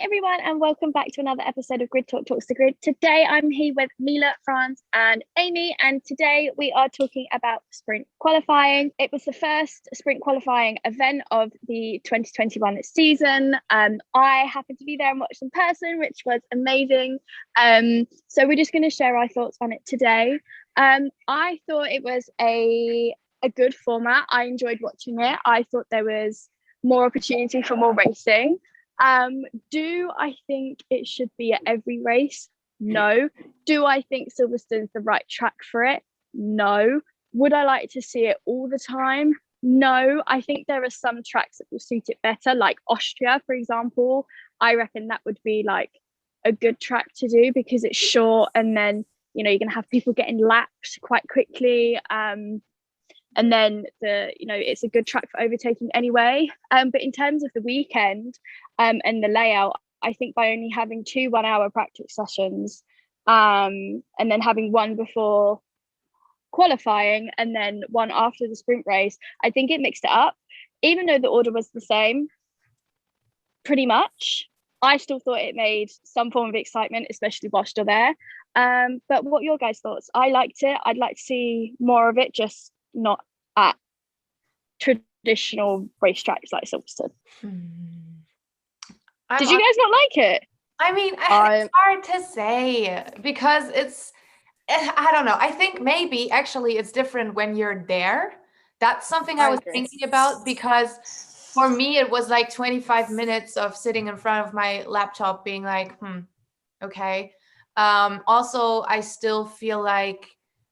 everyone, and welcome back to another episode of Grid Talk Talks the Grid. Today I'm here with Mila, Franz, and Amy, and today we are talking about sprint qualifying. It was the first sprint qualifying event of the 2021 season. I happened to be there and watched in person, which was amazing. So we're just going to share our thoughts on it today. I thought it was a good format. I enjoyed watching it. I thought there was more opportunity for more racing. Do I think it should be at every race? No. Do I think Silverstone's the right track for it? No. Would I like to see it all the time? No. I think there are some tracks that will suit it better, like Austria, for example. I reckon that would be like a good track to do because it's short, and then you're going to have people getting lapped quite quickly. And then it's a good track for overtaking anyway. But in terms of the weekend and the layout, I think by only having 2 1-hour practice sessions and then having one before qualifying and then one after the sprint race, I think it mixed it up. Even though the order was the same, pretty much, I still thought it made some form of excitement, especially whilst you're there. But what are your guys' thoughts? I liked it. I'd like to see more of it, just not at traditional racetracks like Silverstone. Did you guys not like it? I mean, it's hard to say because I don't know. I think maybe actually it's different when you're there. That's something I was thinking about because for me, it was like 25 minutes of sitting in front of my laptop being like, okay. Also, I still feel like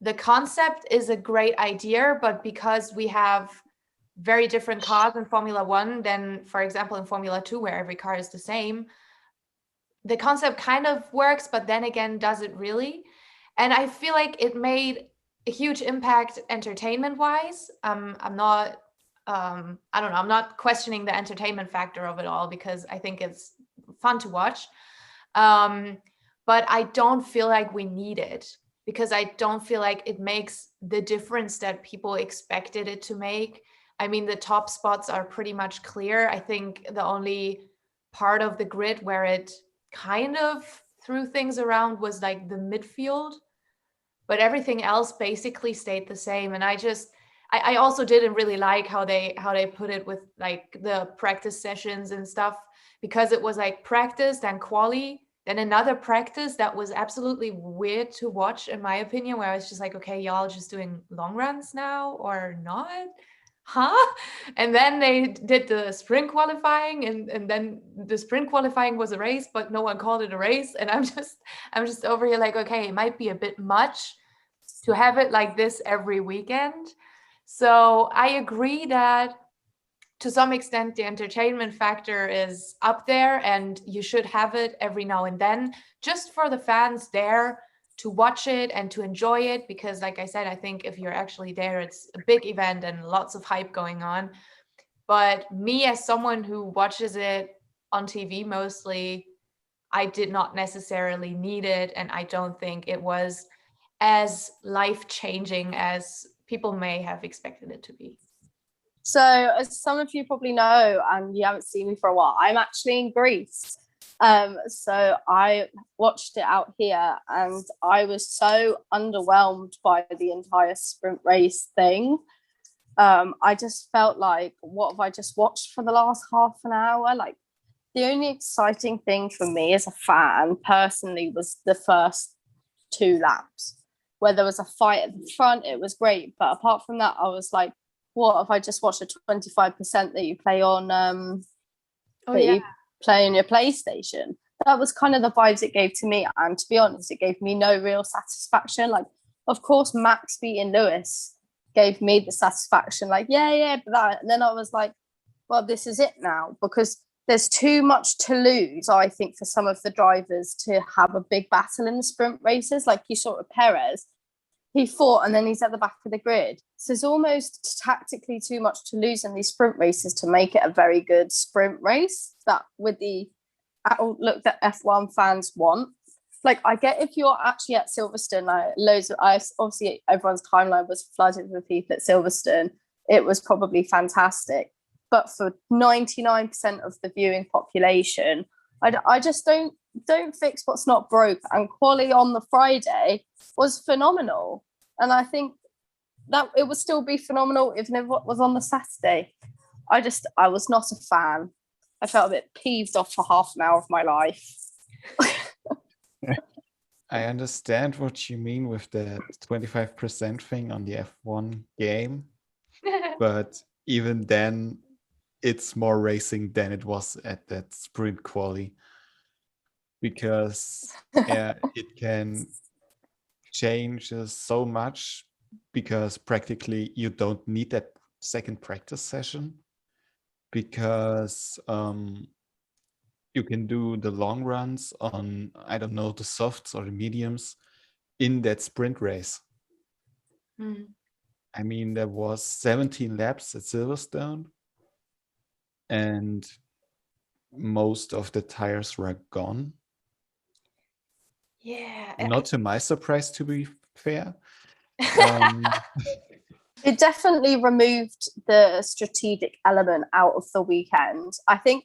the concept is a great idea, but because we have very different cars in Formula One than, for example, in Formula 2, where every car is the same, the concept kind of works, but then again, does it really? And I feel like it made a huge impact entertainment-wise. I'm not, I don't know, I'm not questioning the entertainment factor of it all because I think it's fun to watch. But I don't feel like we need it, because I don't feel like it makes the difference that people expected it to make. I mean, the top spots are pretty much clear. I think the only part of the grid where it kind of threw things around was like the midfield, but everything else basically stayed the same. And I also didn't really like how they put it with like the practice sessions and stuff, because it was like practice, then quali, then another practice that was absolutely weird to watch, in my opinion, where I was just like, okay, y'all just doing long runs now or not? Huh? And then they did the sprint qualifying, and then the sprint qualifying was a race, but no one called it a race. And I'm just over here like, okay, it might be a bit much to have it like this every weekend. So I agree that to some extent, the entertainment factor is up there and you should have it every now and then, just for the fans there to watch it and to enjoy it. Because like I said, I think if you're actually there, it's a big event and lots of hype going on. But me, as someone who watches it on TV mostly, I did not necessarily need it. And I don't think it was as life-changing as people may have expected it to be. So, as some of you probably know, and you haven't seen me for a while, I'm actually in Greece. So I watched it out here, and I was so underwhelmed by the entire sprint race thing. I just felt like, what have I just watched for the last half an hour? Like, the only exciting thing for me as a fan, personally, was the first 2 laps, where there was a fight at the front. It was great, but apart from that, I was like, what if I just watched the 25% that you play on you play on your PlayStation? That was kind of the vibes it gave to me, and to be honest, it gave me no real satisfaction. Like, of course, Max beating Lewis gave me the satisfaction, like but that, and then I was like, well, this is it now, because there's too much to lose, I think, for some of the drivers to have a big battle in the sprint races. Like you saw with Perez, he fought and then he's at the back of the grid. So there's almost tactically too much to lose in these sprint races to make it a very good sprint race that with the outlook that F1 fans want. Like, I get if you're actually at Silverstone, like obviously everyone's timeline was flooded with people at Silverstone. It was probably fantastic. But for 99% of the viewing population, I just don't fix what's not broke. And quali on the Friday was phenomenal, and I think that it would still be phenomenal even if it was on the Saturday. I was not a fan. I felt a bit peeved off for half an hour of my life. I understand what you mean with the 25% thing on the F1 game, but even then, it's more racing than it was at that sprint quali, because it can change so much, because practically you don't need that second practice session, because you can do the long runs on, I don't know, the softs or the mediums in that sprint race. I mean, there was 17 laps at Silverstone, and most of the tires were gone. Yeah. Not to my surprise, to be fair. It definitely removed the strategic element out of the weekend. I think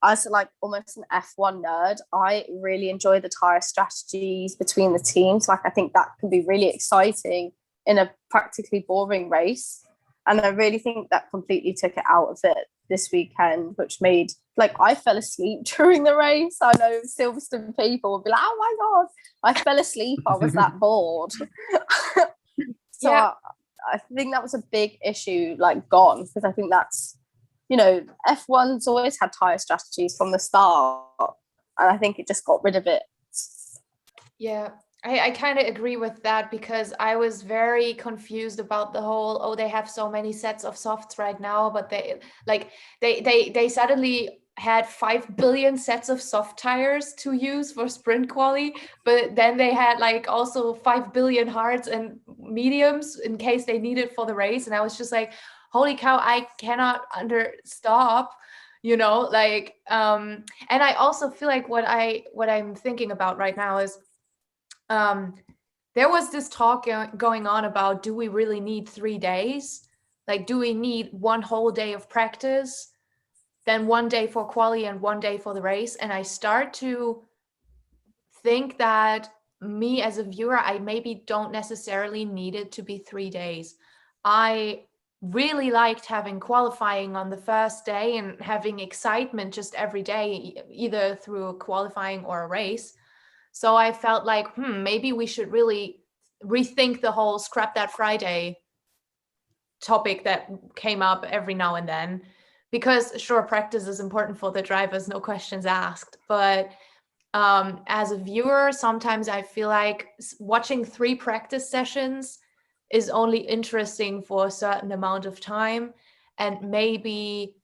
as like almost an F1 nerd, I really enjoy the tire strategies between the teams. Like, I think that can be really exciting in a practically boring race. And I really think that completely took it out of it this weekend, which made, like, I fell asleep during the race. I know Silverstone people would be like, oh my God, I fell asleep. I was that bored. So yeah. I think that was a big issue, like, gone, because I think that's, you know, F1's always had tire strategies from the start, and I think it just got rid of it. Yeah, I kind of agree with that, because I was very confused about the whole, they have so many sets of softs right now, but they suddenly had 5 billion sets of soft tires to use for sprint quali, but then they had like also 5 billion hards and mediums in case they need it for the race. And I was just like, holy cow, I cannot stop, you know, like, and I also feel like what I'm thinking about right now is, there was this talk going on about, do we really need 3 days? Like, do we need one whole day of practice, then 1 day for quali and 1 day for the race? And I start to think that me as a viewer, I maybe don't necessarily need it to be 3 days. I really liked having qualifying on the first day and having excitement just every day, either through qualifying or a race. So I felt like, maybe we should really rethink the whole scrap that Friday topic that came up every now and then, because sure, practice is important for the drivers, no questions asked. But as a viewer, sometimes I feel like watching 3 practice sessions is only interesting for a certain amount of time. And maybe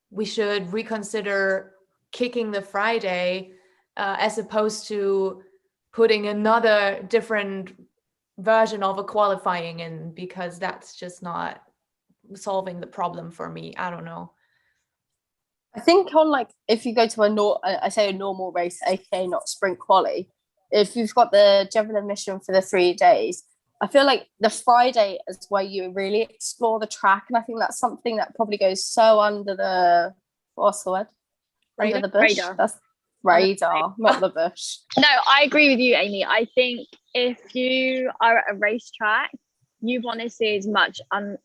we should reconsider kicking the Friday, as opposed to putting another different version of a qualifying in, because that's just not solving the problem for me. I don't know. I think on, like, if you go to a normal race, aka not sprint quali, if you've got the general admission for the 3 days, I feel like the Friday is where you really explore the track, and I think that's something that probably goes so under the, what's the word? Radar? Under the bush. Radar. That's radar, not the bush. No, I agree with you, Amy. I think if you are at a racetrack, you want to see as much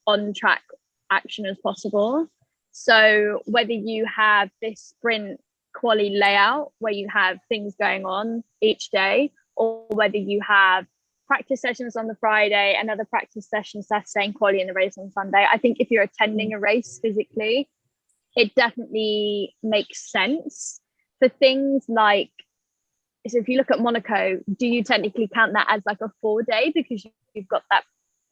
on-track action as possible. So whether you have this sprint quali layout where you have things going on each day, or whether you have practice sessions on the Friday, another practice session Saturday, and quali in the race on Sunday, I think if you're attending a race physically, it definitely makes sense. For things like, so if you look at Monaco, do you technically count that as like a 4 day, because you've got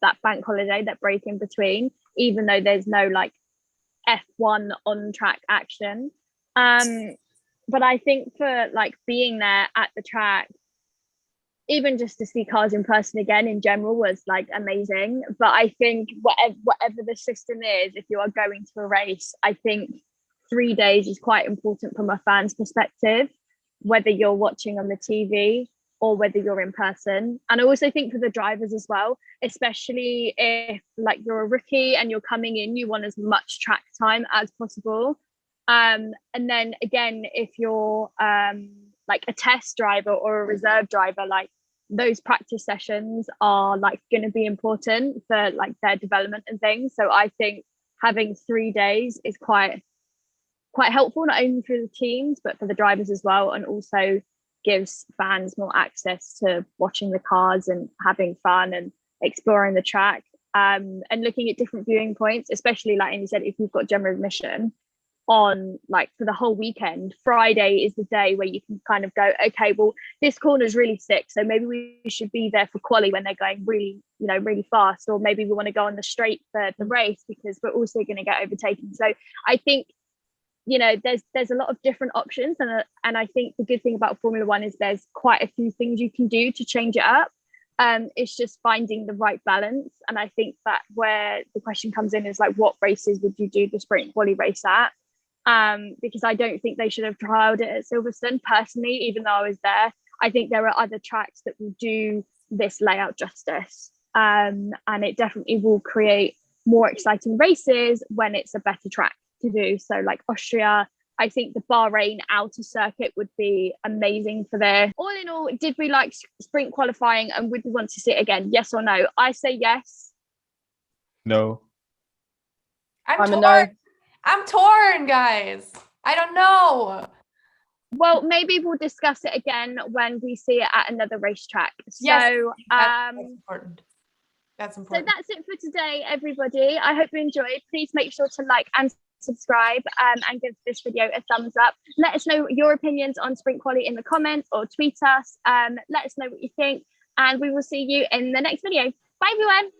that bank holiday, that break in between, even though there's no like F1 on track action? But I think for like being there at the track, even just to see cars in person again in general was like amazing. But I think whatever the system is, if you are going to a race, I think 3 days is quite important from a fan's perspective, whether you're watching on the TV or whether you're in person. And I also think for the drivers as well, especially if like you're a rookie and you're coming in, you want as much track time as possible. And then again, if you're like a test driver or a reserve driver, like those practice sessions are like going to be important for like their development and things. So I think having 3 days is quite helpful, not only for the teams but for the drivers as well, and also gives fans more access to watching the cars and having fun and exploring the track, and looking at different viewing points, especially like Amy said, if you've got general admission on like for the whole weekend. Friday is the day where you can kind of go, okay, well, this corner is really sick, so maybe we should be there for quali when they're going really, you know, really fast, or maybe we want to go on the straight for the race because we're also going to get overtaken. So I think, you know, there's a lot of different options, and I think the good thing about Formula One is there's quite a few things you can do to change it up. It's just finding the right balance, and I think that where the question comes in is like, what races would you do the sprint quali race at? Because I don't think they should have trialed it at Silverstone personally, even though I was there. I think there are other tracks that will do this layout justice, and it definitely will create more exciting races when it's a better track to do. So like Austria, I think the Bahrain outer circuit would be amazing for this. All in all, did we like sprint qualifying and would we want to see it again? Yes or no? I say yes. No. I'm a no. I'm torn, guys. I don't know. Well, maybe we'll discuss it again when we see it at another racetrack. Yes, So that's important. That's important. So that's it for today, everybody. I hope you enjoyed. Please make sure to like and subscribe, and give this video a thumbs up. Let us know your opinions on sprint quali in the comments or tweet us. Let us know what you think, and we will see you in the next video. Bye, everyone.